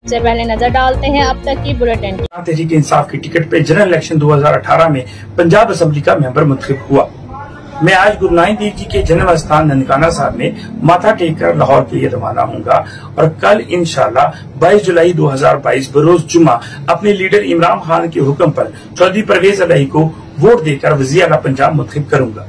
सबसे पहले नजर डालते हैं अब तक की बुलेटिन। तहरीक इंसाफ की टिकट पे जनरल इलेक्शन 2018 में पंजाब असेंबली का मेंबर मुंतखब हुआ। मैं आज गुरु नानक देव जी के जन्म स्थान ननकाना साहब में माथा टेक कर लाहौर के लिए रवाना हूँगा और कल इंशाल्लाह 22 जुलाई 2022 बरोज जुम्मा अपने लीडर इमरान खान के हुक्म पर चौधरी परवेज इलाही को वोट देकर वज़ीर आला पंजाब मुंतखब करूंगा।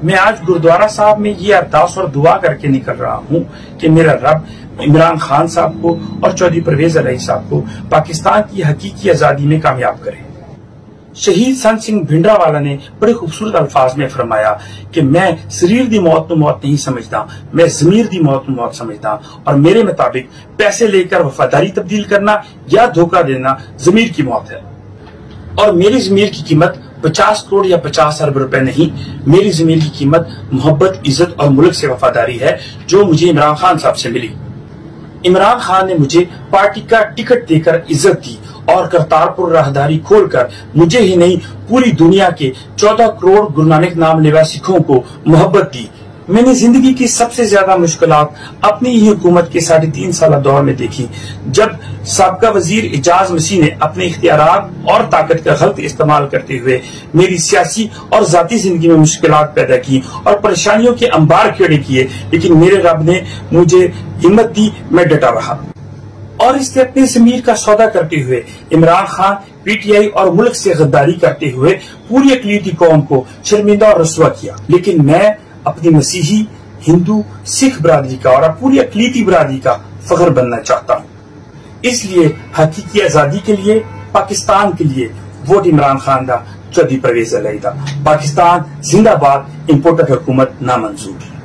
मैं आज गुरुद्वारा साहब में ये अरदास और दुआ करके निकल रहा हूँ कि मेरा रब इमरान खान साहब को और चौधरी परवेज इलाही साहब को पाकिस्तान की हकीकी आजादी में कामयाब करे। शहीद संत सिंह भिंडरावाला ने बड़े खूबसूरत अल्फाज में फरमाया कि मैं शरीर दी मौत मौत नहीं समझता, मैं ज़मीर दी मौत मौत समझता और मेरे मुताबिक पैसे लेकर वफादारी तब्दील करना या धोखा देना ज़मीर की मौत है। और मेरी ज़मीर की कीमत 50 करोड़ या 50 अरब रुपए नहीं, मेरी ज़मीर की कीमत मोहब्बत, इज्जत और मुल्क से वफादारी है जो मुझे इमरान खान साहब से मिली। इमरान खान ने मुझे पार्टी का टिकट देकर इज्जत दी और करतारपुर राहदारी खोलकर मुझे ही नहीं पूरी दुनिया के 14 करोड़ गुरु नानक नाम लेवा सिखों को मोहब्बत दी। मैंने जिंदगी की सबसे ज्यादा मुश्किलात अपनी ही हुकूमत के 3.5 साल दौर में देखी, जब साबका वजीर इजाज मसीह ने अपने इख्तियारात और ताकत का गलत इस्तेमाल करते हुए मेरी सियासी और जाती जिंदगी में मुश्किलात पैदा की और परेशानियों के अंबार खड़े किए, लेकिन मेरे रब ने मुझे हिम्मत दी, मैं डटा रहा और इससे अपने ज़मीर का सौदा करते हुए इमरान खान, पीटीआई और मुल्क से गद्दारी करते हुए पूरी अक़लीती कौम को शर्मिंदा और रसवा किया। लेकिन मैं अपनी मसीही, हिंदू, सिख बरादरी का और पूरी अक़लीती बरादरी का फख्र बनना चाहता हूँ। इसलिए हकीकी आजादी के लिए, पाकिस्तान के लिए वोट इमरान खान दा, चौधरी परवेज इलाही दा। पाकिस्तान जिंदाबाद, इंपोर्टेड हुकूमत नामंजूर।